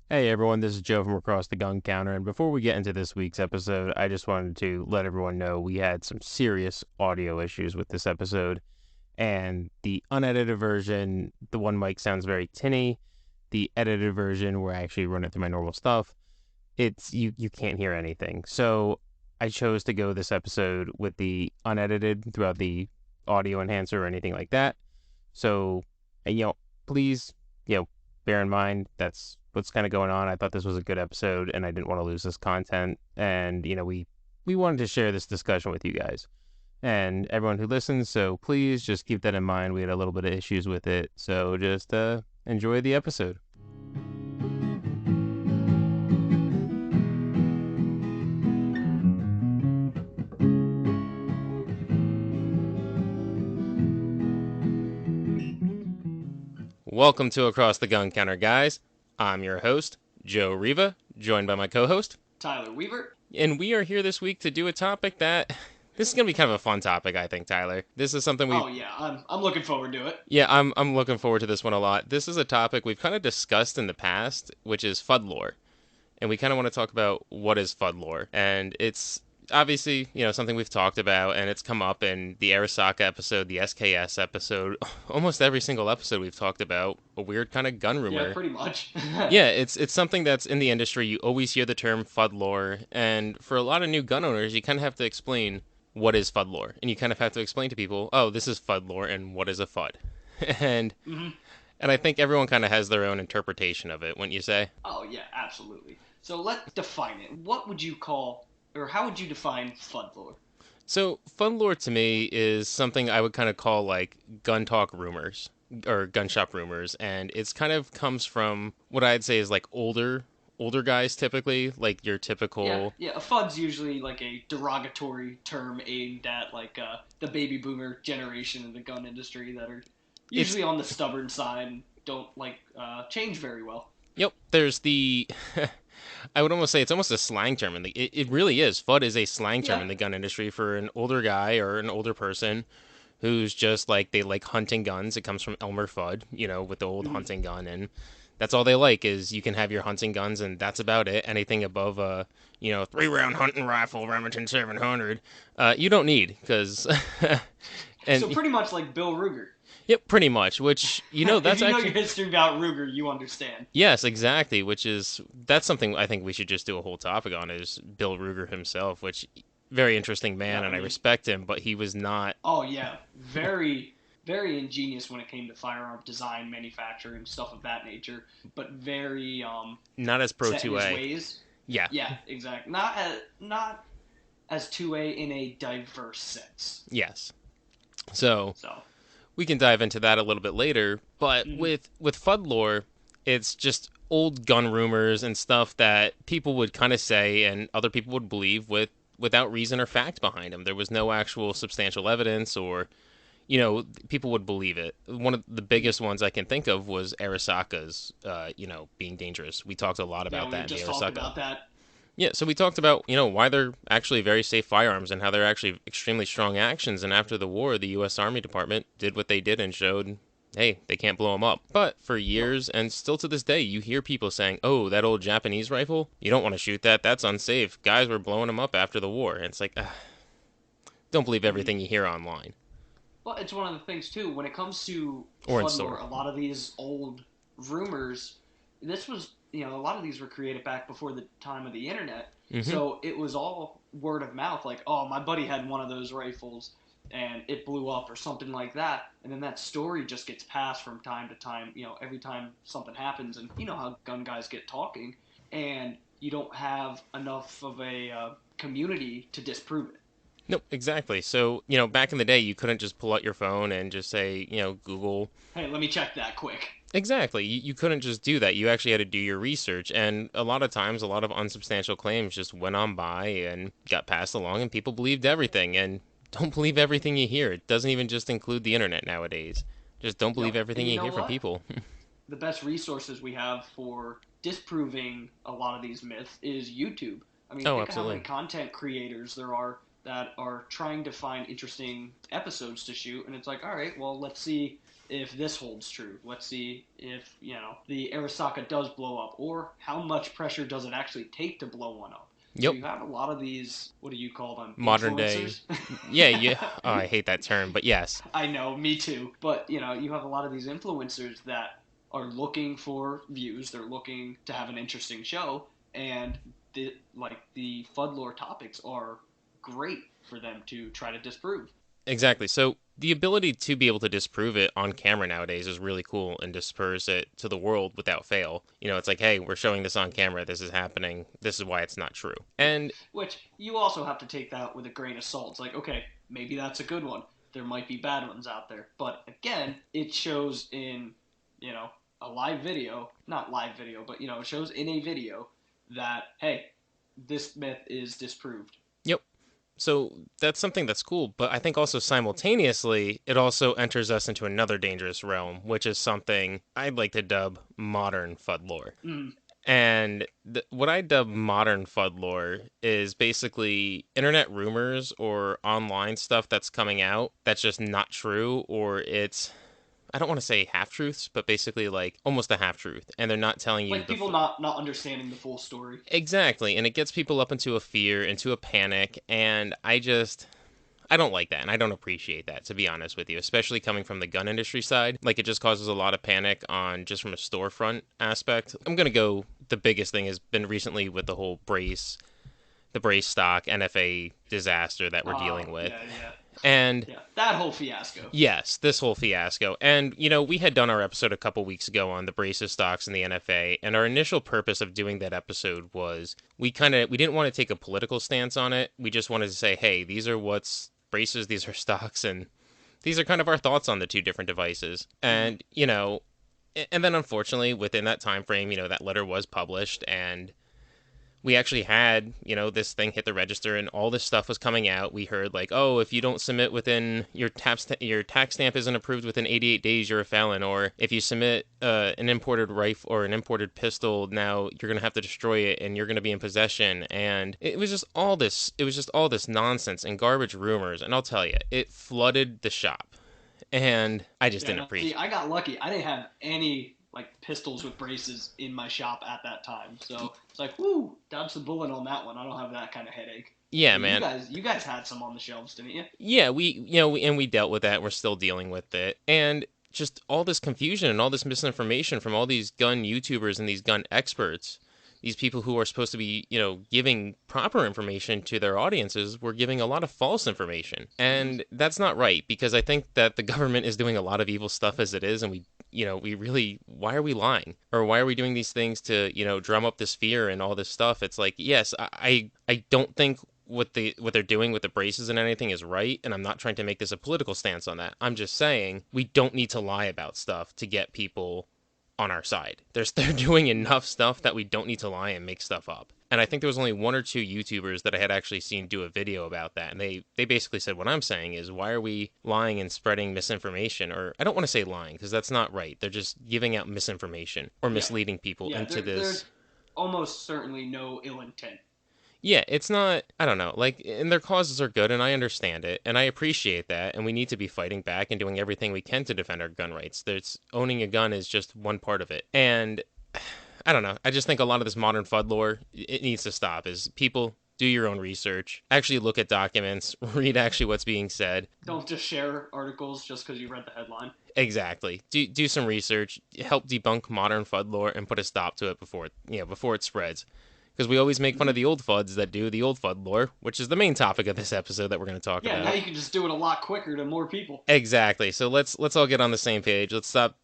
Hey everyone, this is Joe from Across the Gun Counter, and before we get into this week's episode, I just wanted to let everyone know we had some serious audio issues with this episode, and the unedited version, the one mic sounds very tinny. The edited version, where I actually run it through my normal stuff, it's you can't hear anything. So I chose to go this episode with the unedited throughout the audio enhancer or anything like that. So, and, please, bear in mind that's what's kind of going on. I thought this was a good episode, and I didn't want to lose this content. And we wanted to share this discussion with you guys and everyone who listens. So please just keep that in mind. We had a little bit of issues with it, so just enjoy the episode. Welcome to Across the Gun Counter, guys. I'm your host, Joe Riva, joined by my co-host, Tyler Weaver. and we are here this week to do a topic that this is going to be kind of a fun topic, I think, Tyler. This is something we Oh yeah, I'm looking forward to it. Yeah, I'm looking forward to this one a lot. This is a topic we've kind of discussed in the past, which is Fudd Lore. And we kind of want to talk about what is Fudd Lore. And it's obviously, something we've talked about, and it's come up in the Arasaka episode, the SKS episode. Almost every single episode we've talked about a weird kind of gun Yeah, rumor. pretty much. Yeah, it's something that's in the industry. You always hear the term Fudd Lore, and for a lot of new gun owners, you kind of have to explain what is Fudd Lore, and you kind of have to explain to people, oh, this is Fudd Lore, and what is a Fudd, and hmm and I think everyone kind of has their own interpretation of it, wouldn't you say? Oh yeah, absolutely. So let's define it. What would you call, or how would you define Fudd Lore? So Fudd Lore to me is something I would kind of call like gun talk rumors or gun shop rumors, and it's kind of comes from what I'd say is like older guys typically, like your Yeah, typical. yeah. A Fudd's usually like a derogatory term aimed at the baby boomer generation in the gun industry that are It's usually on the stubborn side and don't like change very well. Yep. There's the. I would almost say it's almost a slang term, and it really is. Fudd is a slang term Yeah. in the gun industry for an older guy or an older person who's just like they like hunting guns. It comes from Elmer Fudd, with the old hmm hunting gun, and that's all they like is you can have your hunting guns, and that's about it. Anything above a 3 round hunting rifle Remington 700, you don't need because. So And pretty much like Bill Ruger. yep, pretty much. Which If that's you know your actually. history about Ruger, you understand. Yes, exactly. That's something I think we should just do a whole topic on is Bill Ruger himself, which very interesting Yeah, man, I and I mean, respect him, but he was not oh yeah, very ingenious when it came to firearm design, manufacturing, stuff of that nature, but very not as pro set in two his A. ways. Yeah, Yeah, exactly. Not as 2A in a diverse sense. yes. So So, we can dive into that a little bit later, but mhm. with Fudd lore, it's just old gun rumors and stuff that people would kind of say and other people would believe without reason or fact behind them. There was no actual substantial evidence or people would believe it. One of the biggest ones I can think of was Arasaka's, being dangerous. We talked a lot Yeah, about we that in the just talked Arasaka. about that. Yeah, so we talked about, why they're actually very safe firearms and how they're actually extremely strong actions. And after the war, the U.S. Army Department did what they did and showed, hey, they can't blow them up. But for Yep. years, and still to this day, you hear people saying, oh, that old Japanese rifle, you don't want to shoot that. That's unsafe. Guys were blowing them up after the war. And it's like, don't believe hmm everything you hear online Well, it's one of the things too. When it comes to or in Fundlore, store. a lot of these old rumors, this was a lot of these were created back before the time of the internet, Mm-hmm. so it was all word of mouth. Like, oh, my buddy had one of those rifles, and it blew up or something like that, and then that story just gets passed from time to time. Every time something happens, and you know how gun guys get talking, and you don't have enough of a community to disprove it. Nope, exactly. So, back in the day, you couldn't just pull out your phone and just say, Google. Hey, let me check that quick. Exactly. You couldn't just do that. You actually had to do your research. And a lot of times, a lot of unsubstantial claims just went on by and got passed along, and people believed everything. And don't believe everything you hear. It doesn't even just include the internet nowadays. Just don't believe Yep. everything And you you know hear from what? people. The best resources we have for disproving a lot of these myths is YouTube. I mean, Oh, think of how many absolutely. content creators there are that are trying to find interesting episodes to shoot, and it's like, all right, well, let's see if this holds true. Let's see if, the Arasaka does blow up, or how much pressure does it actually take to blow one up. So Yep. you have a lot of these, what do you call them? Modern day. Influencers? Yeah, yeah. Oh, I hate that term, but yes. I know, me too. But, you have a lot of these influencers that are looking for views, they're looking to have an interesting show, and the Fudd Lore topics are great for them to try to disprove. Exactly. So the ability to be able to disprove it on camera nowadays is really cool and disperse it to the world without fail. It's like, hey, we're showing this on camera. This is happening. This is why it's not true. Yeah. And Which you also have to take that with a grain of salt. It's like, okay, maybe that's a good one. There might be bad ones out there. But again, it shows in, you know, a live video, not live video, but, it shows in a video that, hey, this myth is disproved. yep. So that's something that's cool, but I think also simultaneously, it also enters us into another dangerous realm, which is something I'd like to dub modern Fudd lore. Mm. And what I dub modern Fudd lore is basically internet rumors or online stuff that's coming out that's just not true, or it's, I don't want to say half truths, but basically like almost a half truth, and they're not telling you Like the people not understanding the full story. exactly, and it gets people up into a fear, into a panic, and I don't like that, and I don't appreciate that, to be honest with you, especially coming from the gun industry side. Like, it just causes a lot of panic on just from a storefront aspect. I'm gonna go. The biggest thing has been recently with the whole the brace stock NFA disaster that we're dealing with, Yeah, yeah, and yeah. That whole fiasco. yes, this whole fiasco. And, we had done our episode a couple weeks ago on the braces stocks and the NFA, and our initial purpose of doing that episode was we didn't want to take a political stance on it. We just wanted to say, hey, these are what's braces, these are stocks, and these are kind of our thoughts on the two different devices. Mm-hmm. And, and then unfortunately within that time frame, that letter was published, and we actually had, this thing hit the register and all this stuff was coming out. We heard like, oh, if you don't submit within your tax stamp isn't approved within 88 days, you're a felon. Or if you submit an imported rifle or an imported pistol, now you're going to have to destroy it and you're going to be in possession. And it was just all this, nonsense and garbage rumors. And I'll tell you, it flooded the shop. And I just Yeah, didn't no, see, appreciate. I got lucky. I didn't have any like pistols with braces in my shop at that time, so it's like, whoo, dodged the bullet on that one. I don't have that kind of headache. Yeah, But you man. guys, you guys had some on the shelves, didn't you? Yeah, we dealt with that. We're still dealing with it. And just all this confusion and all this misinformation from all these gun YouTubers and these gun experts, these people who are supposed to be, giving proper information to their audiences, were giving a lot of false information. Mm-hmm. And that's not right, because I think that the government is doing a lot of evil stuff as it is, and we really, why are we lying? Or why are we doing these things to, drum up this fear and all this stuff? It's like, yes, I don't think what they're doing with the braces and anything is right, and I'm not trying to make this a political stance on that. I'm just saying we don't need to lie about stuff to get people on our side. They're doing enough stuff that we don't need to lie and make stuff up. And I think there was only one or two YouTubers that I had actually seen do a video about that, and they basically said what I'm saying is, why are we lying and spreading misinformation? Or I don't want to say lying because that's not right. They're just giving out misinformation or Yeah, misleading people yeah. into There's this. almost certainly no ill intent. Yeah, it's not, I don't know, like, and their causes are good, and I understand it, and I appreciate that, and we need to be fighting back and doing everything we can to defend our gun rights. There's owning a gun is just one part of it. And I don't know, I just think a lot of this modern Fudd lore, it needs to stop. Is people do your own research, actually look at documents, read actually what's being said. Don't just share articles just because you read the headline. Exactly. Do some research, help debunk modern Fudd lore, and put a stop to it before it spreads. Because we always make fun Mm-hmm. of the old Fudds that do the old Fudd lore, which is the main topic of this episode that we're going to talk Yeah, now about. you can just do it a lot quicker to more people. Exactly. So let's all get on the same page. Let's stop.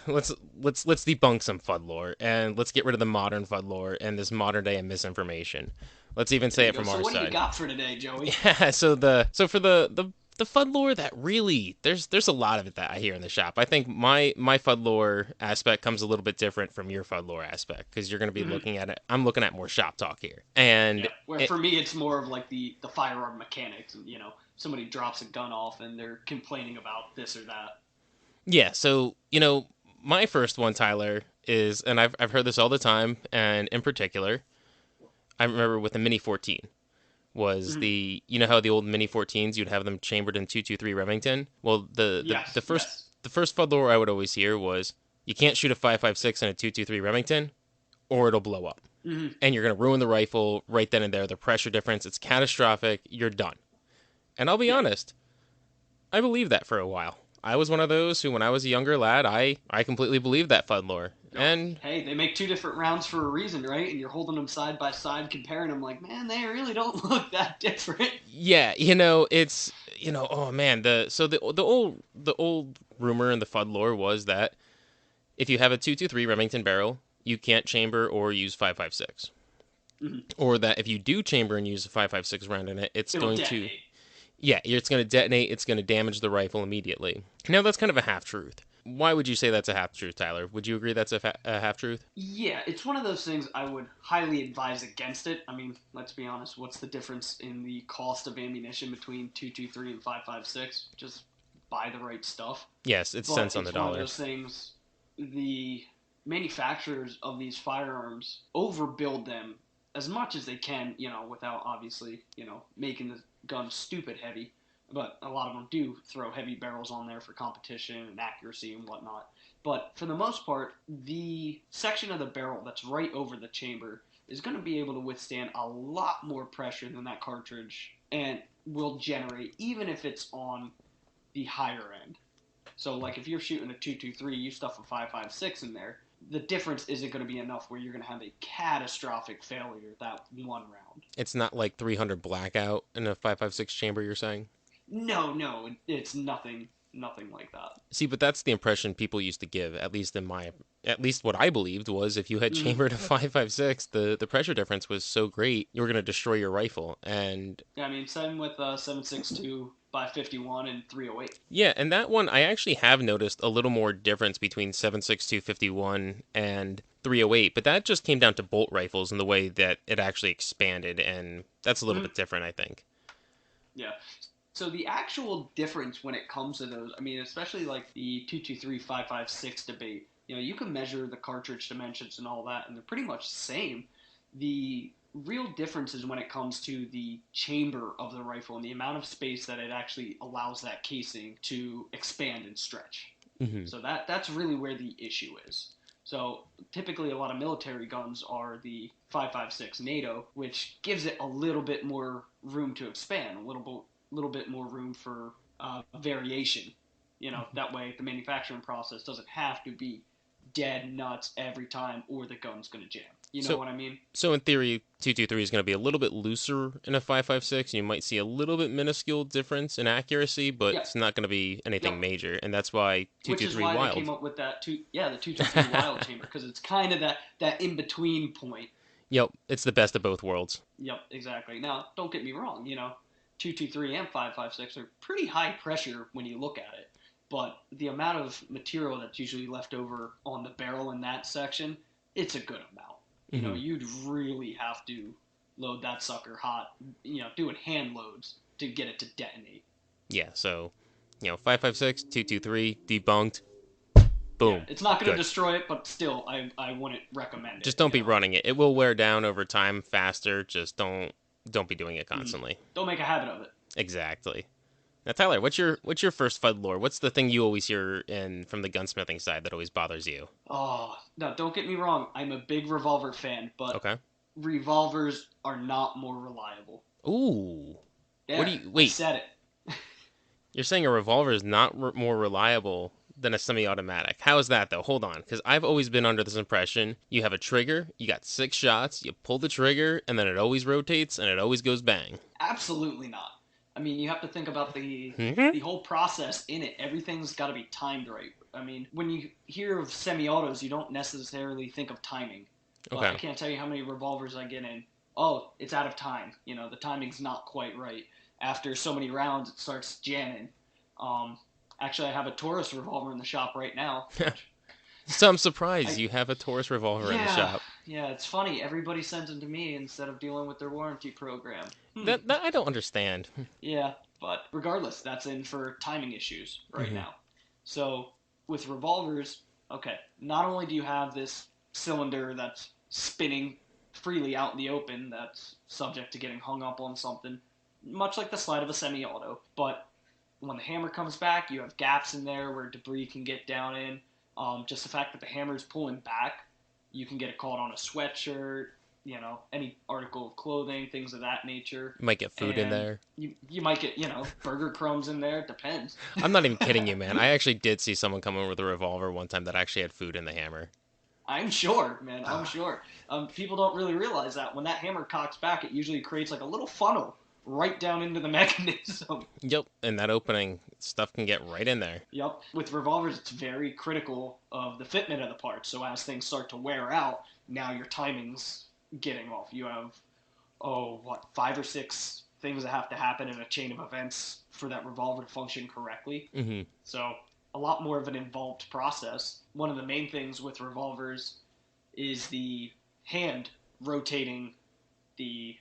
Let's let's debunk some Fudd lore, and let's get rid of the modern Fudd lore and this modern day misinformation. Let's even There say you it go. from So our what do you side. got for today, Joey? Yeah. So for the Fudd lore that really there's a lot of it that I hear in the shop. I think my Fudd lore aspect comes a little bit different from your Fudd lore aspect, because you're going to be Mm-hmm. looking at it. I'm looking at more shop talk here, and Yeah, where it, for me it's more of like the firearm mechanics. Somebody drops a gun off and they're complaining about this or that. yeah. So my first one, Tyler, is, and I've heard this all the time, and in particular, I remember with the Mini 14 was Mm-hmm. the, how the old Mini 14s, you'd have them chambered in 223 Remington. Well, Yes, the first yes. the first Fudd Lore I would always hear was you can't shoot a 5.56 and a 2.23 Remington, or it'll blow up, Hmm. and you're gonna ruin the rifle right then and there. The pressure difference, it's catastrophic. You're done. And I'll be Yeah. honest, I believed that for a while. I was one of those who, when I was a younger lad, I completely believed that Fudd Lore. Oh, And hey, they make two different rounds for a reason, right? And you're holding them side by side, comparing them, like, man, they really don't look that different. yeah, it's oh man, the old rumor in the Fudd Lore was that if you have a 2.23 Remington barrel, you can't chamber or use 5.56. Mhm. Or that if you do chamber and use a 5.56 round in it, it's It'll going to, detonate. yeah, it's going to detonate. It's going to damage the rifle immediately. Now that's kind of a half truth. Why would you say that's a half truth, Tyler? Would you agree that's a half truth? Yeah, it's one of those things I would highly advise against it. I mean, let's be honest, what's the difference in the cost of ammunition between 223 and 556? Just buy the right stuff. Yes, it's But cents on the it's one of dollar. those things, the manufacturers of these firearms overbuild them as much as they can, without obviously, making the gun stupid heavy. But a lot of them do throw heavy barrels on there for competition and accuracy and whatnot. But for the most part, the section of the barrel that's right over the chamber is going to be able to withstand a lot more pressure than that cartridge and will generate, even if it's on the higher end. So, like, if you're shooting a 223, you stuff a 5.56 in there, the difference isn't going to be enough where you're going to have a catastrophic failure that one round. It's not like 300 blackout in a 5.56 chamber. You're saying? No, no, it's nothing like that. See, but that's the impression people used to give. At least what I believed was if you had Mm. chambered a 5.56, the pressure difference was so great you were going to destroy your rifle. And I mean, same with 7.62 by 51 and 308. yeah, and that one I actually have noticed a little more difference between 7.6251 and 308, but that just came down to bolt rifles and the way that it actually expanded, and that's a little Mm. bit different, I think. Yeah. So the actual difference when it comes to those, I mean, especially like the 223 556 debate, you can measure the cartridge dimensions and all that, and they're pretty much the same. The real difference is when it comes to the chamber of the rifle and the amount of space that it actually allows that casing to expand and stretch. Hmm. So that's really where the issue is. So typically, a lot of military guns are the 5.56 NATO, which gives it a little bit more room to expand, little bit more room for variation. That way the manufacturing process doesn't have to be dead nuts every time, or the gun's going to jam. You know So, what I mean? so in theory, 223 is going to be a little bit looser in a 5.56. You might see a little bit minuscule difference in accuracy, but Yep. it's not going to be anything Yep. major, and that's why Which is 223 why they came wild. up with the 223 wild chamber, because it's kind of that in between point. Yep, it's the best of both worlds. Yep, exactly. Now, don't get me wrong. 223 and 556 are pretty high pressure when you look at it, but the amount of material that's usually left over on the barrel in that section, it's a good amount. Hmm. You'd really have to load that sucker hot. Doing hand loads to get it to detonate. Yeah, so 5.56, 223 debunked. Yeah, Boom, it's not going to good. destroy it, but still, I wouldn't recommend it. Just don't be running it. It will wear down over time faster. Just don't be doing it Mm. constantly. Don't make a habit of it. Exactly. Now, Tyler, what's your first Fudd Lore? What's the thing you always hear in from the gunsmithing side that always bothers you? Oh, now don't get me wrong. I'm a big revolver fan, but Okay. revolvers are not more reliable. Ooh. What do There, you I wait? said it. You're saying a revolver is not more reliable than a semi-automatic. How is that though? Hold on, because I've always been under this impression you have a trigger, you got 6 shots, you pull the trigger, and then it always rotates and it always goes bang. Absolutely not. I mean, you have to think about the Hmm. the whole process in it. Everything's got to be timed right. I mean, when you hear of semi-autos, you don't necessarily think of timing. But I Okay. can't tell you how many revolvers I get in. Oh, it's out of time. The timing's not quite right. After so many rounds, it starts jamming. Um, Actually, I have a Taurus revolver in the shop right now, which So I'm surprised I you have a Taurus revolver in the yeah, shop. yeah, it's funny. Everybody sends them to me instead of dealing with their warranty program. That I don't understand. Yeah, but regardless, that's in for timing issues right Hmm. now. So with revolvers, okay, not only do you have this cylinder that's spinning freely out in the open that's subject to getting hung up on something, much like the slide of a semi-auto, but when the hammer comes back, you have gaps in there where debris can get down in. Just the fact that the hammer is pulling back, you can get it caught on a sweatshirt, any article of clothing, things of that nature. You might get food in And there. you might get, burger crumbs in there. It depends. I'm not even kidding you, man. I actually did see someone come in with a revolver one time that actually had food in the hammer. I'm sure, man. I'm sure. People don't really realize that when that hammer cocks back, it usually creates like a little funnel right down into the mechanism. Yep, and that opening stuff can get right in there. Yep. With revolvers, it's very critical of the fitment of the parts. So as things start to wear out, now your timing's getting off. You have, what, 5 or 6 things that have to happen in a chain of events for that revolver to function correctly. Mm-hmm. So a lot more of an involved process. One of the main things with revolvers is the hand rotating the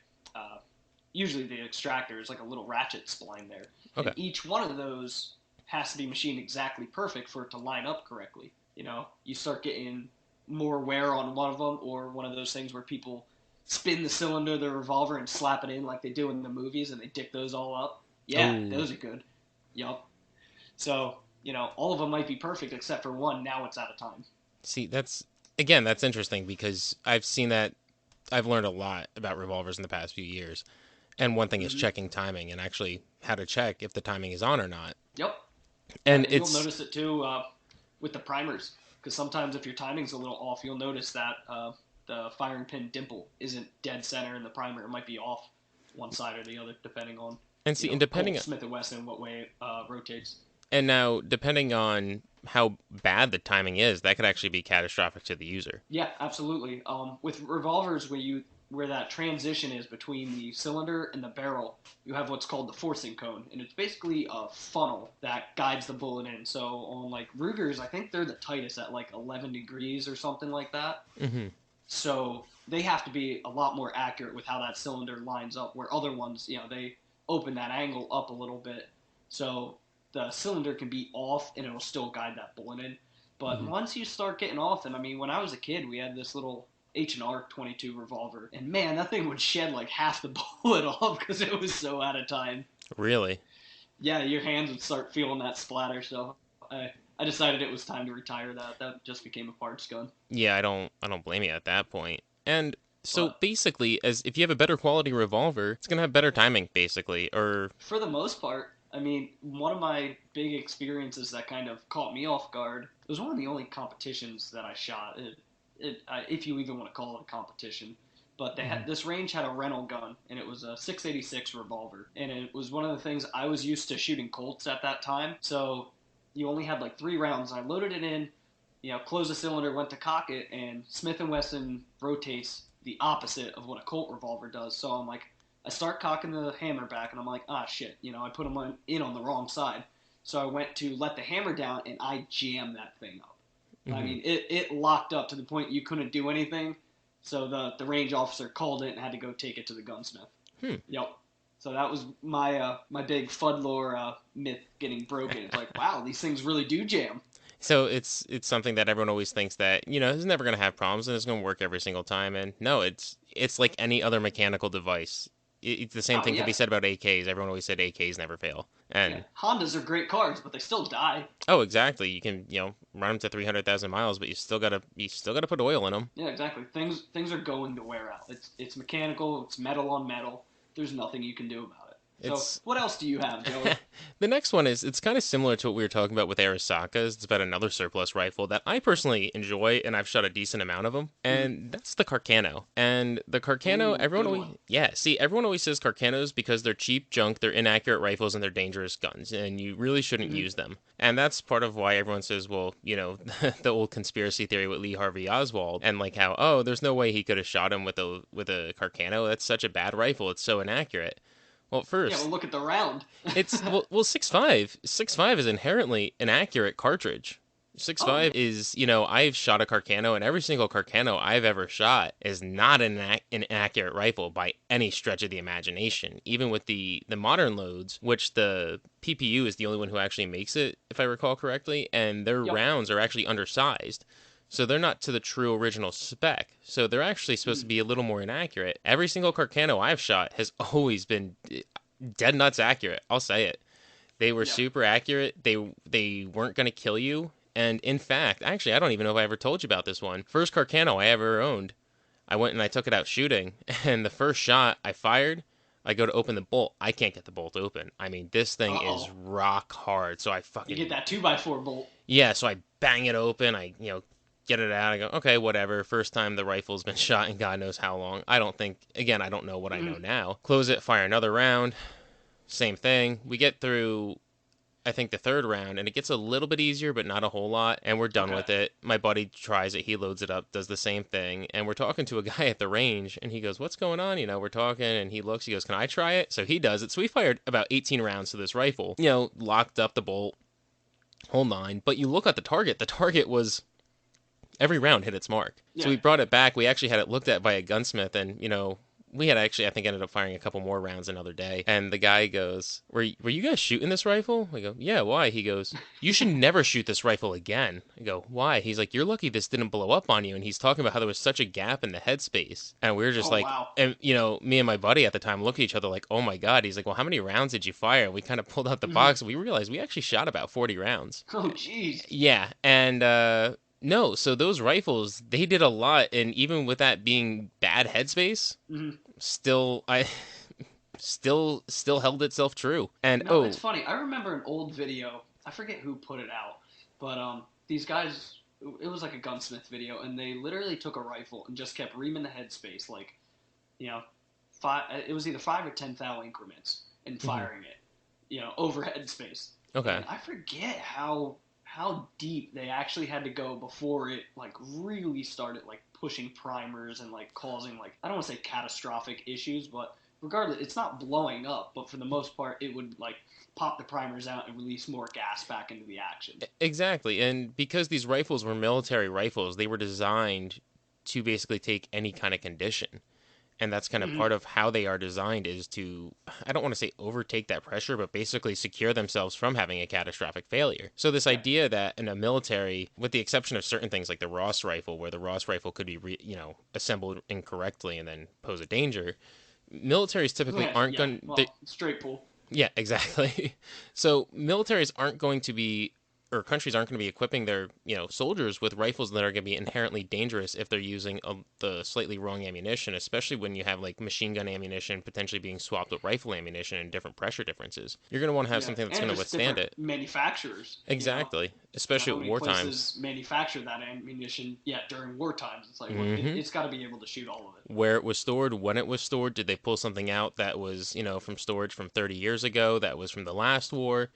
usually the extractor is like a little ratchet spline there, Okay. and each one of those has to be machined exactly perfect for it to line up correctly. You start getting more wear on one of them, or one of those things where people spin the cylinder of the revolver and slap it in like they do in the movies, and they dick those all up. Yeah, Oh, those are good. Yup. So all of them might be perfect except for one. Now it's out of time. see, that's interesting because I've seen that. I've learned a lot about revolvers in the past few years. And one thing is Mm-hmm. checking timing and actually how to check if the timing is on or not. Yep. Yeah, And and you'll it's notice it too with the primers, because sometimes if your timing's a little off, you'll notice that the firing pin dimple isn't dead center in the primer. It might be off one side or the other, depending on and see and depending Colt, Smith and Wesson, what way it rotates. and now depending on how bad the timing is, that could actually be catastrophic to the user. Yeah, absolutely. With revolvers, where that transition is between the cylinder and the barrel, you have what's called the forcing cone, and it's basically a funnel that guides the bullet in. So on like Rugers, I think they're the tightest at like 11 degrees or something like that. Mm-hmm. So they have to be a lot more accurate with how that cylinder lines up, where other ones, they open that angle up a little bit. So the cylinder can be off and it'll still guide that bullet in. But Mm-hmm. once you start getting off them, I mean, when I was a kid, we had this little H&R 22 revolver, and man, that thing would shed like half the bullet off because it was so out of time. Really? Yeah, your hands would start feeling that splatter. So I decided it was time to retire that. That just became a parts gun. Yeah, I don't blame you at that point. And so But basically, as if you have a better quality revolver, it's gonna have better timing, basically. Or for the most part, I mean, one of my big experiences that kind of caught me off guard. It was one of the only competitions that I shot. If you even want to call it a competition, but Mhm. this range had a rental gun, and it was a 686 revolver, and it was one of the things I was used to shooting Colts at that time. So you only had like 3 rounds. I loaded it in, closed the cylinder, went to cock it, and Smith and Wesson rotates the opposite of what a Colt revolver does. So I'm like, I start cocking the hammer back, and I'm like, ah, shit, I put them in on the wrong side. So I went to let the hammer down, and I jammed that thing up. I Mhm. mean, it locked up to the point you couldn't do anything. So the range officer called it and had to go take it to the gunsmith. Hmm. Yep. So that was my big Fudd Lore myth getting broken. It's like, wow, these things really do jam. So it's something that everyone always thinks that is never gonna have problems and it's gonna work every single time. And no, it's like any other mechanical device. It's the same Oh thing could be yeah, said about AKs. Everyone always said AKs never fail. yeah. And Hondas are great cars, but they still die. oh, exactly. You can run them to 300,000 miles, but you still gotta put oil in them. Yeah, exactly. Things are going to wear out. It's mechanical. It's metal on metal. There's nothing you can do about it. So It's what else do you have, Joey? the next one is it's kind of similar to what we were talking about with Arisakas. It's about another surplus rifle that I personally enjoy, and I've shot a decent amount of them. Mm-hmm. And that's the Carcano. And the Carcano, Ooh, everyone good always one. everyone always says Carcanos because they're cheap junk, they're inaccurate rifles, and they're dangerous guns, and you really shouldn't Mm-hmm. use them. And that's part of why everyone says, well, the old conspiracy theory with Lee Harvey Oswald, and like how there's no way he could have shot him with a Carcano. That's such a bad rifle. It's so inaccurate. Well, Yeah, well, first, look at the round. it's well 6.5 is inherently an accurate cartridge. Six Oh five yeah. is I've shot a Carcano, and every single Carcano I've ever shot is not an accurate rifle by any stretch of the imagination. Even with the modern loads, which the PPU is the only one who actually makes it, if I recall correctly, and their Yep. rounds are actually undersized. So they're not to the true original spec. So they're actually supposed to Mm. be a little more inaccurate. Every single Carcano I've shot has always been dead nuts accurate. I'll say it. They were Yep. super accurate. They weren't going to kill you. And in fact, actually, I don't even know if I ever told you about this one. First Carcano I ever owned. I went and I took it out shooting, and the first shot I fired, I go to open the bolt. I can't get the bolt open. I mean, this thing Uh is oh. rock hard. So I You get fucking that 2x4 bolt. yeah. So I bang it open. I get it out. I go okay, whatever. First time the rifle's been shot in God knows how long. I don't think again. I don't know what I know Mm-hmm. now. Close it. Fire another round. Same thing. We get through I think the third round, and it gets a little bit easier, but not a whole lot, and we're done Okay. with it. My buddy tries it, he loads it up, does the same thing, and we're talking to a guy at the range, and he goes, "What's going on?" We're talking, and he looks, he goes, "Can I try it?" So he does it. So we fired about 18 rounds to this rifle, locked up the bolt, whole nine. But you look at the target was every round hit its mark. So Yeah. we brought it back. We actually had it looked at by a gunsmith, and we had actually I think ended up firing a couple more rounds another day. And the guy goes, "Were you guys shooting this rifle?" We go, "Yeah, why?" He goes, "You should never shoot this rifle again." I go, "Why?" He's like, "You're lucky this didn't blow up on you." And he's talking about how there was such a gap in the headspace, and we were just Oh like, wow. and me and my buddy at the time looked at each other like, "Oh my god." He's like, "Well, how many rounds did you fire?" And we kind of pulled out the Mm-hmm. box, and we realized we actually shot about 40 rounds. Oh jeez. Yeah, and no, so those rifles, they did a lot, and even with that being bad headspace, Mm-hmm. still I still held itself true. And It's oh, funny. I remember an old video. I forget who put it out, but these guys. It was like a gunsmith video, and they literally took a rifle and just kept reaming the headspace, like you know, five. It was either 5 or 10 thou increments, and mhm, firing it, over headspace. okay. And I forget how deep they actually had to go before it like really started like pushing primers and like causing like I don't want to say catastrophic issues, but regardless, it's not blowing up, but for the most part, it would like pop the primers out and release more gas back into the action. Exactly. And because these rifles were military rifles, they were designed to basically take any kind of condition. And that's kind of Mm-hmm. part of how they are designed is to I don't want to say overtake that pressure, but basically secure themselves from having a catastrophic failure. So this Yeah. idea that in a military, with the exception of certain things like the Ross rifle, where the Ross rifle could be assembled incorrectly and then pose a danger, militaries typically Yeah. aren't Yeah. going to. Well, straight pull. Yeah, exactly. So militaries aren't going to be, or countries aren't going to be equipping their, soldiers with rifles that are going to be inherently dangerous if they're using the slightly wrong ammunition, especially when you have like machine gun ammunition potentially being swapped with rifle ammunition and different pressure differences. You're going to want to have Yeah, something that's and going to just withstand different it. manufacturers. Exactly, especially How at many war times. places manufacture that ammunition? Yeah, during war times, it's like Hmm. it's got to be able to shoot all of it. Where it was stored, when it was stored, did they pull something out that was, from storage from 30 years ago, that was from the last war?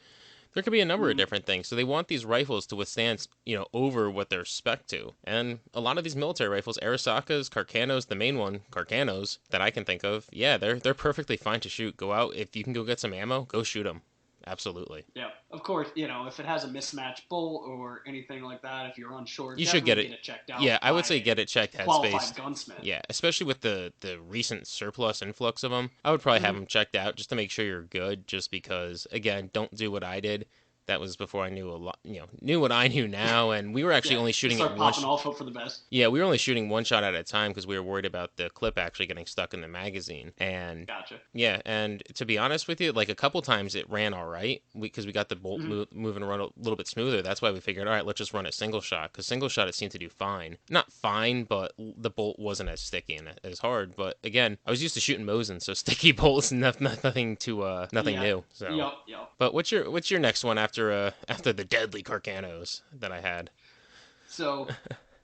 There could be a number of Mm-hmm. different things. So they want these rifles to withstand, over what they're spec to. And a lot of these military rifles, Arisakas, Carcanos, the main one, Carcanos that I can think of, yeah, they're perfectly fine to shoot. Go out if you can go get some ammo, go shoot them. Absolutely. Yeah, of course, if it has a mismatched bolt or anything like that, if you're unsure, You should get definitely it. get it checked Yeah, out I would by say a get it checked qualified headspace. gunsmith. Yeah, especially with the recent surplus influx of them. I would probably have Mm-hmm. them checked out just to make sure you're good. Just because, again, don't do what I did. That was before I knew a lot, knew what I knew now. And we were actually Yeah, only just shooting it start once. popping off, hope for the best. Yeah, we were only shooting one shot at a time because we were worried about the clip actually getting stuck in the magazine. And Gotcha. yeah, and to be honest with you, like a couple times it ran all right because we got the bolt Mm-hmm. moving around a little bit smoother. That's why we figured, all right, let's just run a single shot because single shot it seemed to do fine. Not fine, but the bolt wasn't as sticky and as hard. But again, I was used to shooting Mosin, so sticky bolts, nothing to nothing Yeah. new. So, Yup. Yup. but what's your next one after the deadly Carcanos that I had? So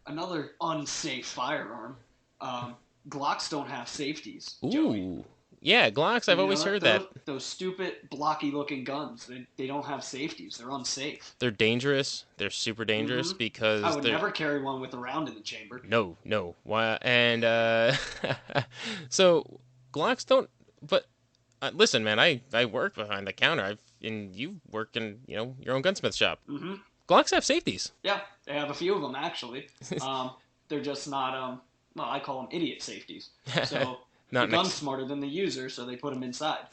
another unsafe firearm. Um, Glocks don't have safeties, Joey. Ooh, yeah, Glocks. I've Did you know always that? heard that. Those stupid blocky looking guns, they don't have safeties. They're unsafe. They're dangerous. They're super Mm-hmm. dangerous I because would they're never carry one with a round in the chamber. no. Why? And so Glocks don't. But listen, man, I work behind the counter. And you work in your own gunsmith shop. Mm-hmm. Glocks have safeties. Yeah, they have a few of them actually. Um, they're just not well, I call them idiot safeties. So the Not gun's next. smarter than the user, so they put them inside.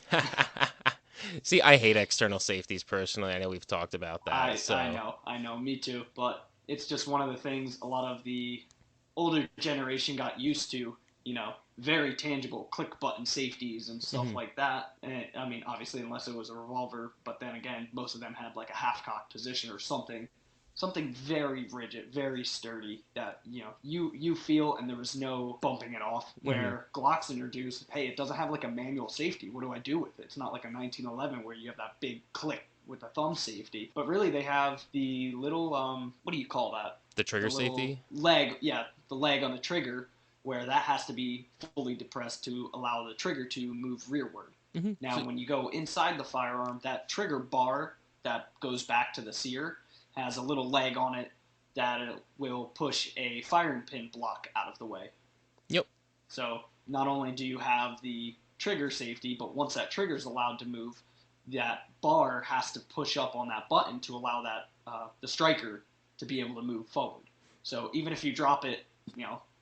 See, I hate external safeties personally. I know we've talked about that. So I know, me too. But it's just one of the things a lot of the older generation got used to very tangible click button safeties and stuff Hmm. like that. And I mean, obviously, unless it was a revolver, but then again, most of them had like a half cocked position or something very rigid, very sturdy that you feel, and there was no bumping it off. Hmm. Where Glocks introduced, hey, it doesn't have like a manual safety. What do I do with it? It's not like a 1911 where you have that big click with the thumb safety, but really they have the little what do you call that? The trigger The little safety. leg, yeah, the leg on the trigger, where that has to be fully depressed to allow the trigger to move rearward. Hmm. Now, when you go inside the firearm, that trigger bar that goes back to the sear has a little leg on it that it will push a firing pin block out of the way. Yep. So not only do you have the trigger safety, but once that trigger is allowed to move, that bar has to push up on that button to allow that the striker to be able to move forward. So even if you drop it,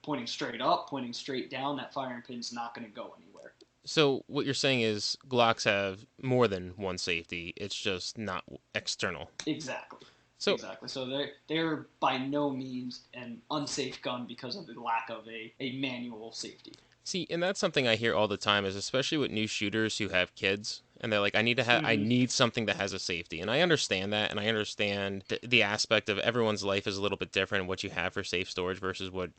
pointing straight up, pointing straight down, that firing pin's not going to go anywhere. So what you're saying is Glocks have more than one safety. It's just not external. Exactly. So Exactly. So they're by no means an unsafe gun because of the lack of a manual safety. see, and that's something I hear all the time is especially with new shooters who have kids and they're like, I Mm-hmm. need something that has a safety. And I understand that, and I understand the aspect of everyone's life is a little bit different, what you have for safe storage versus what,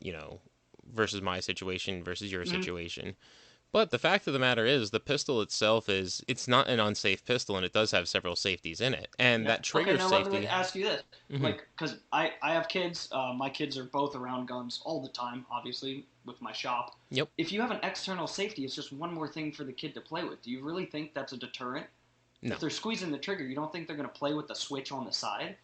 versus my situation versus your Mm-hmm. situation. But the fact of the matter is, the pistol itself it's not an unsafe pistol, and it does have several safeties in it. And Yeah. that Okay. trigger Now let me safety, ask you this, hmm like, because I have kids. My kids are both around guns all the time. Obviously, with my shop. yep, If you have an external safety, it's just one more thing for the kid to play with. Do you really think that's a deterrent? no, If they're squeezing the trigger, you don't think they're going to play with the switch on the side?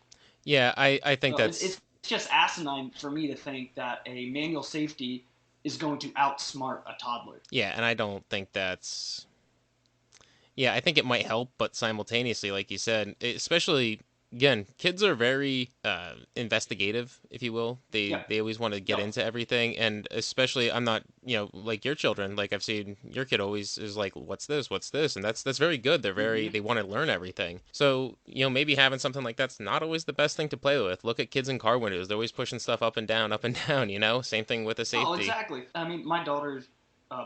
yeah, I think So it's that's just asinine for me to think that a manual safety is going to outsmart a toddler. yeah, and I don't think that's yeah, I think it might help, but simultaneously, like you said, especially again, kids are very investigative, if you will. They Yep. they always want to get Yep. into everything, and especially I'm not, like your children. Like I've seen your kid always is like, "What's this? What's this?" And that's very good. Mm-hmm. They want to learn everything. So maybe having something like that's not always the best thing to play with. Look at kids in car windows; they're always pushing stuff up and down, up and down. Same thing with a Oh, safety. exactly. I mean, my daughters,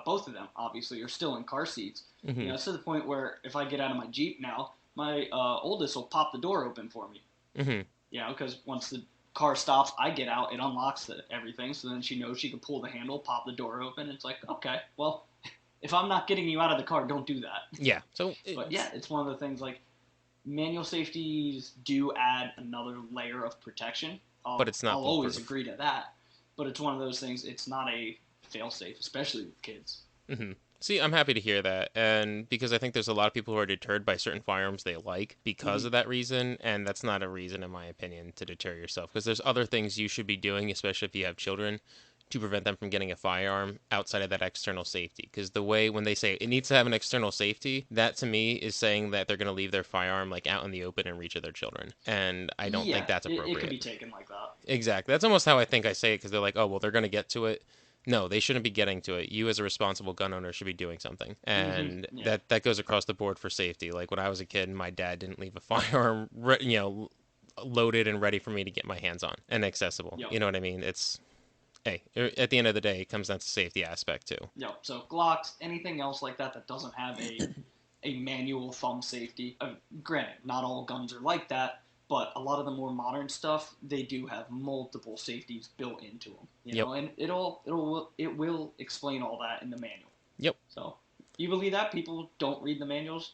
both of them, obviously, are still in car seats. Hmm. It's to the point where if I get out of my Jeep now, my oldest will pop the door open for me. Hmm. Because once the car stops, I get out, it unlocks everything, so then she knows she can pull the handle, pop the door open. It's like, okay, well, if I'm not getting you out of the car, don't do that. Yeah. So But yeah, it's one of the things like manual safeties do add another layer of protection. but I'll it's not I'll always foolproof. agree to that, but it's one of those things. It's not a fail safe, especially with kids. Hmm. See, I'm happy to hear that, and because I think there's a lot of people who are deterred by certain firearms they like because Mm-hmm. of that reason, and that's not a reason, in my opinion, to deter yourself. Because there's other things you should be doing, especially if you have children, to prevent them from getting a firearm outside of that external safety. Because the way when they say it needs to have an external safety, that to me is saying that they're going to leave their firearm like out in the open in reach of their children, and I don't think Yeah, that's it could be appropriate. taken like that. Exactly. That's almost how I think I say it because they're like, oh, well, they're going to get to it. No, they shouldn't be getting to it. You, as a responsible gun owner, should be doing something, Mm-hmm. and Yeah. that goes across the board for safety. Like when I was a kid, my dad didn't leave a firearm, loaded and ready for me to get my hands on and accessible. Yep. You know what I mean? It's hey, at the end of the day, it comes down to safety aspect too. Yep. So Glocks, anything else like that that doesn't have a manual thumb safety. Granted, not all guns are like that, but a lot of the more modern stuff, they do have multiple safeties built into them. Yep. And it will explain all that in the manual. Yep. So, you believe that people don't read the manuals?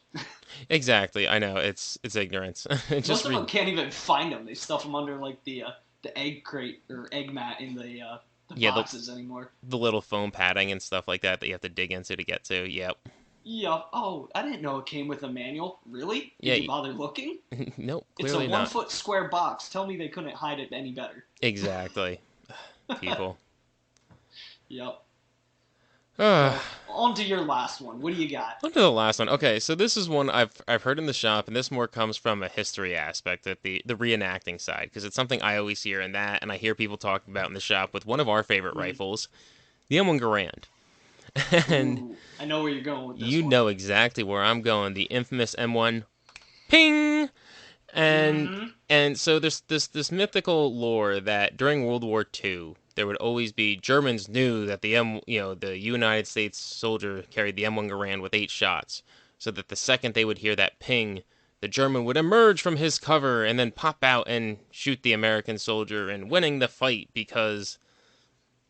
Exactly. I know it's ignorance. Just Most of them read. can't even find them. They stuff them under like the egg crate or egg mat in the Yeah, boxes anymore. the little foam padding and stuff like that that you have to dig into to get to. Yep. Yeah. Oh, I didn't know it came with a manual. Really? Did Yeah. you bother looking? Nope. It's a Clearly one not. foot square box. Tell me they couldn't hide it any better. Exactly. People. Yep. Uh, So on to your last one. What do you got? on to the last one. Okay, so this is one I've heard in the shop, and this more comes from a history aspect at the reenacting side, because it's something I always hear in that, and I hear people talking about in the shop with one of our favorite Mm. rifles, the M1 Garand. And Ooh, I know where you're going with this you one. know exactly where I'm going, the infamous M1 Ping! And Mm-hmm. and so there's this mythical lore that during World War II, there would always be Germans knew that the United States soldier carried the M1 Garand with 8 shots, so that the second they would hear that ping, the German would emerge from his cover and then pop out and shoot the American soldier and winning the fight because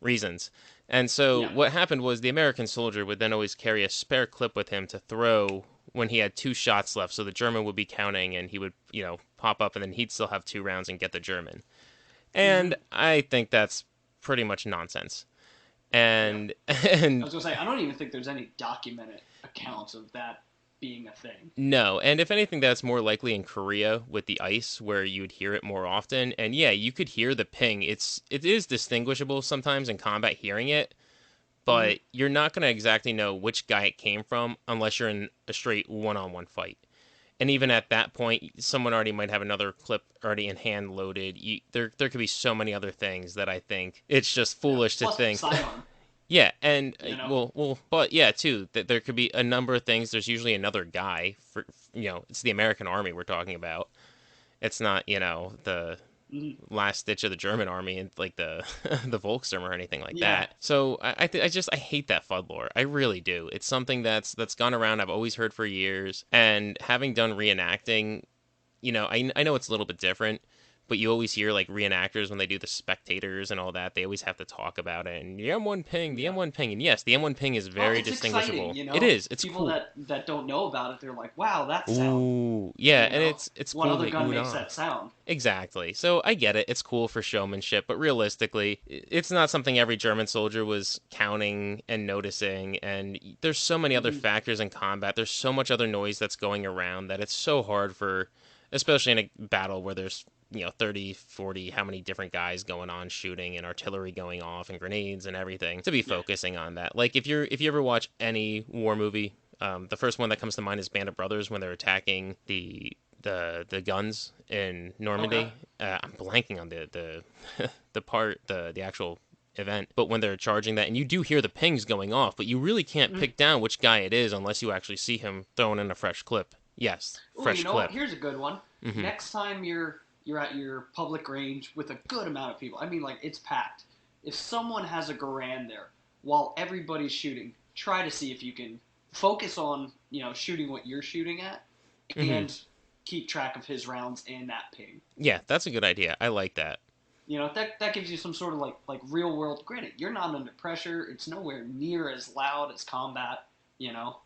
reasons. And so Yeah. what happened was the American soldier would then always carry a spare clip with him to throw when he had 2 shots left. So the German would be counting and he would, pop up and then he'd still have 2 rounds and get the German. Mm-hmm. And I think that's pretty much nonsense. Yeah. And I and was gonna say I don't even think there's any documented accounts of that being a thing. no, and if anything, that's more likely in Korea with the ice, where you would hear it more often. And yeah, you could hear the ping. It is distinguishable sometimes in combat hearing it, Mm-hmm. but you're not going to exactly know which guy it came from unless you're in a straight one-on-one fight. And even Yeah. at that point, someone already might have another clip already in hand loaded. There could be so many other things that I think it's just Yeah. foolish to Plus think. sidearm. Yeah, and You know. but yeah, too, that there could be a number of things. There's usually another guy for, it's the American army we're talking about. It's not, the Mm-hmm. last stitch of the German army and like the the Volkssturm or anything like Yeah. that. So I hate that Fudd lore. I really do. It's something that's gone around. I've always heard for years, and having done reenacting, I know it's a little bit different, but you always hear like reenactors when they do the spectators and all that. They always have to talk about it and the M1 ping, the Yeah. M1 ping, and yes, the M1 ping is Well, very it's exciting, distinguishable. you It know. is. It's People cool. that don't know about it, they're like, "Wow, that sound." Ooh, yeah, You and know, it's what cool other the gun ooh makes nah. that sound? Exactly. So I get it. It's cool for showmanship, but realistically, it's not something every German soldier was counting and noticing. And there's so many other Mm-hmm. factors in combat. There's so much other noise that's going around that it's so hard for, especially in a battle where there's, 30, 40, how many different guys going on shooting and artillery going off and grenades and everything to be Yeah. focusing on that. Like if you ever watch any war movie, the first one that comes to mind is Band of Brothers when they're attacking the guns in Okay. Normandy. I'm blanking on the part the actual event, but when they're charging that, and you do hear the pings going off, but you really can't Mm-hmm. pick down which guy it is unless you actually see him throwing in a fresh clip. Yes, Oh, you fresh know what? clip. Here's a good one. Hmm. Next time you're at your public range with a good amount of people. I mean, like it's packed. If someone has a Garand there while everybody's shooting, try to see if you can focus on shooting what you're shooting at, Hmm. and keep track of his rounds and that ping. Yeah, that's a good idea. I like that. That gives you some sort of like real world. Granted, you're not under pressure. It's nowhere near as loud as combat.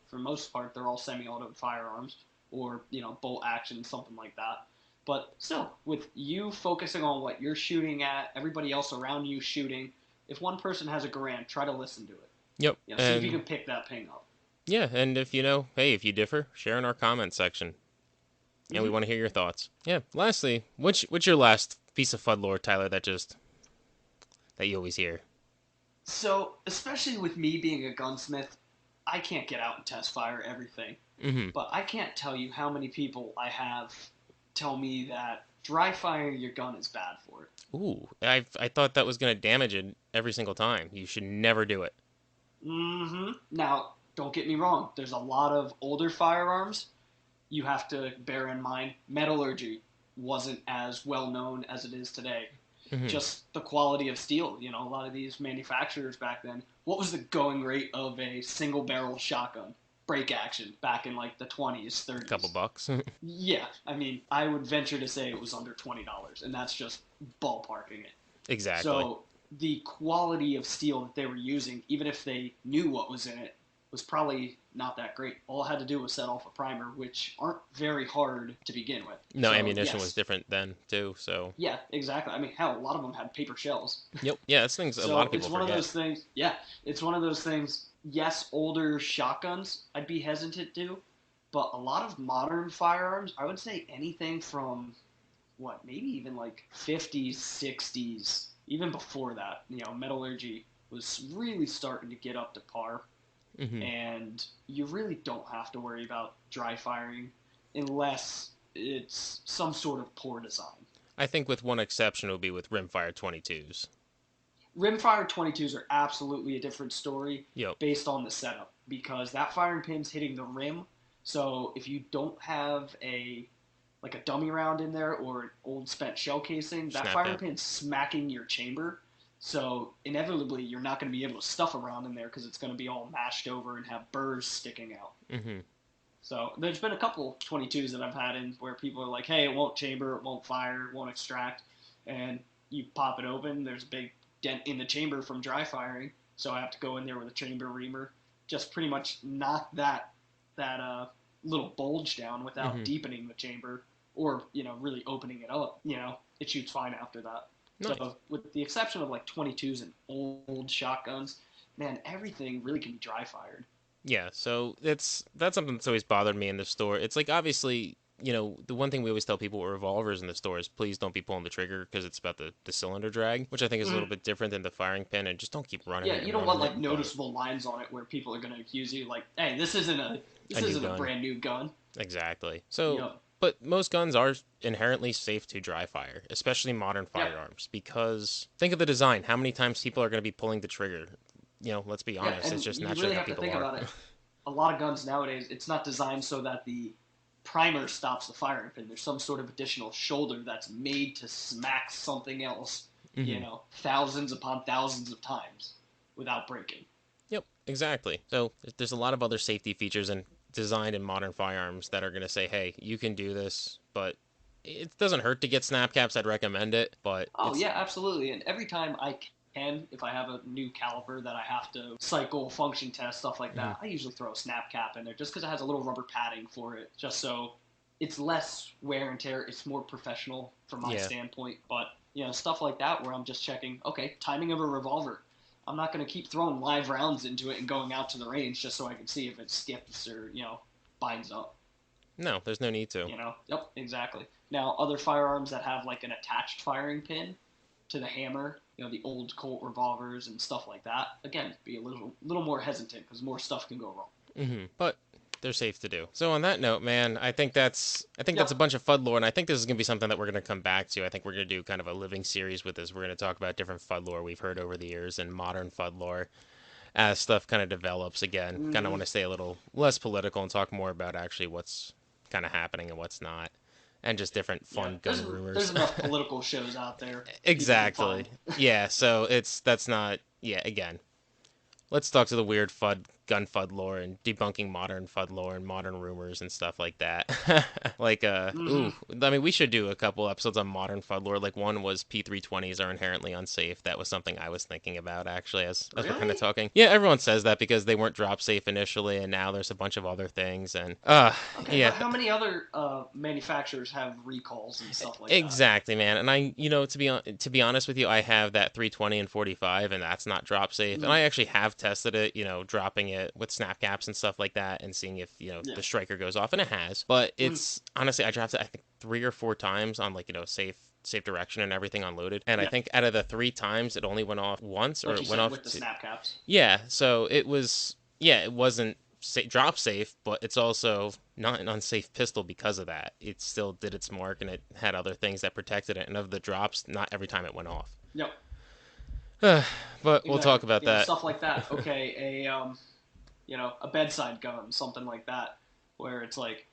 For most part, they're all semi-auto firearms or bolt action, something like that. But still, with you focusing on what you're shooting at, everybody else around you shooting. If one person has a Garand, try to listen to it. Yep, See if you and can pick that ping up. yeah, and if hey, if you differ, share in our comment section, and we Mm-hmm. want to hear your thoughts. Yeah. Lastly, what's your last piece of Fudd lore, Tyler? That you always hear. So, especially with me being a gunsmith, I can't get out and test fire everything. Hmm. But I can't tell you how many people I have tell me that dry firing your gun is bad for it. Ooh, I thought that was gonna damage it every single time. You should never do it. Mm-hmm. Now, don't get me wrong. There's a lot of older firearms. You have to bear in mind metallurgy wasn't as well known as it is today. Hmm. Just the quality of steel. A lot of these manufacturers back then. What was the going rate of a single barrel shotgun? Break action back in like the 20s, A couple 30s. bucks. Yeah, I mean, I would venture to say it was under $20, and that's just ballparking it. Exactly. So the quality of steel that they were using, even if they knew what was in it, was probably not that great. All I had to do was set off a primer, which aren't very hard to begin with. No, So ammunition was yes, different then too. So yeah, exactly. I mean, hell, a lot of them had paper shells. yep, yeah, that's things a lot So of it's people one of forget. those things. Yeah, it's one of those things. Yes, older shotguns, I'd be hesitant to, but a lot of modern firearms, I would say anything from what, maybe even like 50s, 60s, even before that, metallurgy was really starting to get up to par, Hmm. and you really don't have to worry about dry firing unless it's some sort of poor design. I think with one exception, it would be with rimfire 22s. Rimfire 22s are absolutely a different story Yep, based on the setup because that firing pin's hitting the rim. So if you don't have a dummy round in there or an old spent shell casing, that firing snapback. pin's smacking your chamber. So inevitably, you're not going to be able to stuff around in there because it's going to be all mashed over and have burrs sticking out. Mm-hmm. So there's been a couple 22s that I've had in where people are like, "Hey, it won't chamber, it won't fire, it won't extract," and you pop it open. There's a big dent in the chamber from dry firing, so I have to go in there with a chamber reamer, just pretty much knock that little bulge down without Mm-hmm. deepening the chamber or really opening it up. It shoots fine after that. Nice. So with the exception of like 22s and old shotguns, man, everything really can be dry fired. Yeah, so that's something that's always bothered me in the store. It's like obviously, the one thing we always tell people with revolvers in the store is please don't be pulling the trigger because it's about the cylinder drag, which I think is a little Mm. bit different than the firing pin, and just don't keep running Yeah, it you and don't want running like it. But noticeable lines on it where people are going to accuse you like, "Hey, this isn't a a this new isn't a gun, brand new gun." exactly. So, Yep. but most guns are inherently safe to dry fire, especially modern Yep. firearms, because think of the design. How many times people are going to be pulling the trigger? Let's be Yeah, honest, it's and just you naturally really how have to people think are. about it. A lot of guns nowadays, it's not designed so that the primer stops the firing pin. There's some sort of additional shoulder that's made to smack something else, Hmm. thousands upon thousands of times without breaking. Yep, exactly. So there's a lot of other safety features and designed in modern firearms that are going to say, hey, you can do this, but it doesn't hurt to get snap caps. I'd recommend it, but Oh it's yeah, absolutely. And every time I can, if I have a new caliber that I have to cycle, function test, stuff like mhm. that, I usually throw a snap cap in there just because it has a little rubber padding for it, just so it's less wear and tear. It's more professional from my Yeah. standpoint. But stuff like that where I'm just checking, okay, timing of a revolver. I'm not going to keep throwing live rounds into it and going out to the range just so I can see if it skips or binds up. No, there's no need to. Yep, exactly. Now, other firearms that have like an attached firing pin to the hammer, the old Colt revolvers and stuff like that. Again, be a little more hesitant because more stuff can go wrong. But they're safe to do. So on that note, man, I think that's a Yep. bunch of Fudd lore, and I think this is gonna be something that we're gonna come back to. I think we're gonna do kind of a living series with this. We're gonna talk about different Fudd lore we've heard over the years and modern Fudd lore as stuff kind of develops again. Kind of Mm-hmm. want to stay a little less political and talk more about actually what's kind of happening and what's not, and just different Yeah. fun There's gun rumors. there's enough political shows out there people can Exactly. find. Yeah. So that's not. Yeah. Again, let's talk to the weird gun Fudd lore and debunking modern Fudd lore and modern rumors and stuff like that. Like Mm-hmm. ooh, I mean we should do a couple episodes on modern Fudd lore. Like one was P320s are inherently unsafe. That was something I was thinking about actually as we're kind of Really? talking. Yeah, everyone says that because they weren't drop safe initially and now there's a bunch of other things and Okay, yeah, but how many other manufacturers have recalls and stuff like that? exactly, man. And I, to be honest with you, I have that 320 and 45, and that's not drop safe. And Mm. I actually have tested it, dropping it with snap caps and stuff like that, and seeing if Yeah. the striker goes off, and it has. But Mm. it's honestly, I dropped it I think 3 or 4 times on like safe direction and everything unloaded. And I Yeah. think out of the 3 times, it only went off once, or Like you it went said off with the snap caps. yeah. So it wasn't drop safe, but it's also not an unsafe pistol because of that. It still did its mark and it had other things that protected it. And of the drops, not every time it went off. Yep. But we'll talk Exactly. about that. Stuff like that. Okay, a bedside gun, something like that, where it's like,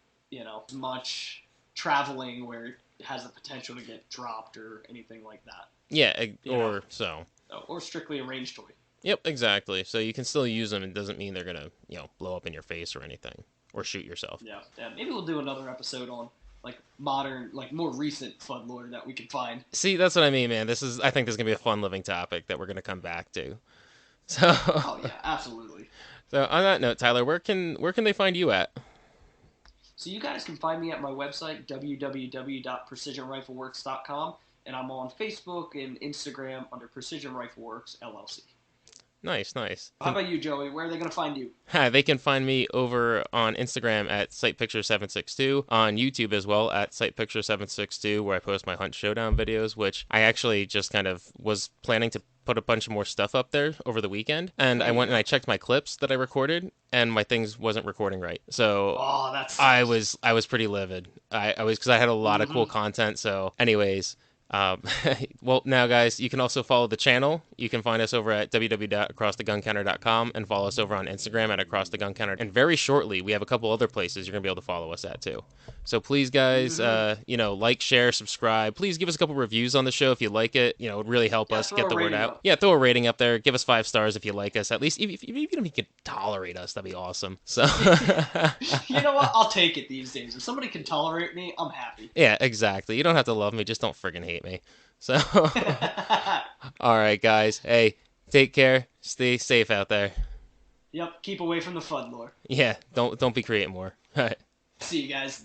much traveling where it has the potential to get dropped or anything like that. Yeah, You know, or so. or strictly a range toy. Yep, exactly. So you can still use them. It doesn't mean they're gonna, blow up in your face or anything, or shoot yourself. Yeah, yeah. Maybe we'll do another episode on like modern, like more recent Fudd lore that we can find. See, that's what I mean, man. I think this is gonna be a fun living topic that we're gonna come back to. So, Oh yeah, absolutely. so on that note, Tyler, where can they find you at? So you guys can find me at my website www.precisionrifleworks.com, and I'm on Facebook and Instagram under Precision Rifle Works LLC. Nice, nice. How about you, Joey? Where are they going to find you? They can find me over on Instagram at SightPicture762, on YouTube as well at SightPicture762, where I post my Hunt Showdown videos, which I actually just kind of was planning to put a bunch of more stuff up there over the weekend. And There I you went and go. I checked my clips that I recorded, and my things wasn't recording right. So Oh, that I sucks. was I was pretty livid. I was because I had a lot of Mm-hmm. cool content. So, anyways, Um, well, now, guys, you can also follow the channel. You can find us over at www.acrosstheguncounter.com and follow us over on Instagram at acrosstheguncounter. And very shortly, we have a couple other places you're gonna be able to follow us at too. So please, guys, Mm-hmm. like, share, subscribe. Please give us a couple reviews on the show if you like it. It would really help Yeah, us throw get a the word rating out. up. Yeah, throw a rating up there. Give us 5 stars if you like us. At least even if you can tolerate us, that'd be awesome. So. You know what? I'll take it these days. If somebody can tolerate me, I'm happy. Yeah, exactly. You don't have to love me, just don't friggin' hate me. So, all right, guys. Hey, take care. Stay safe out there. Yep, keep away from the Fudd Lore. Yeah, don't be creating more. All right. See you guys.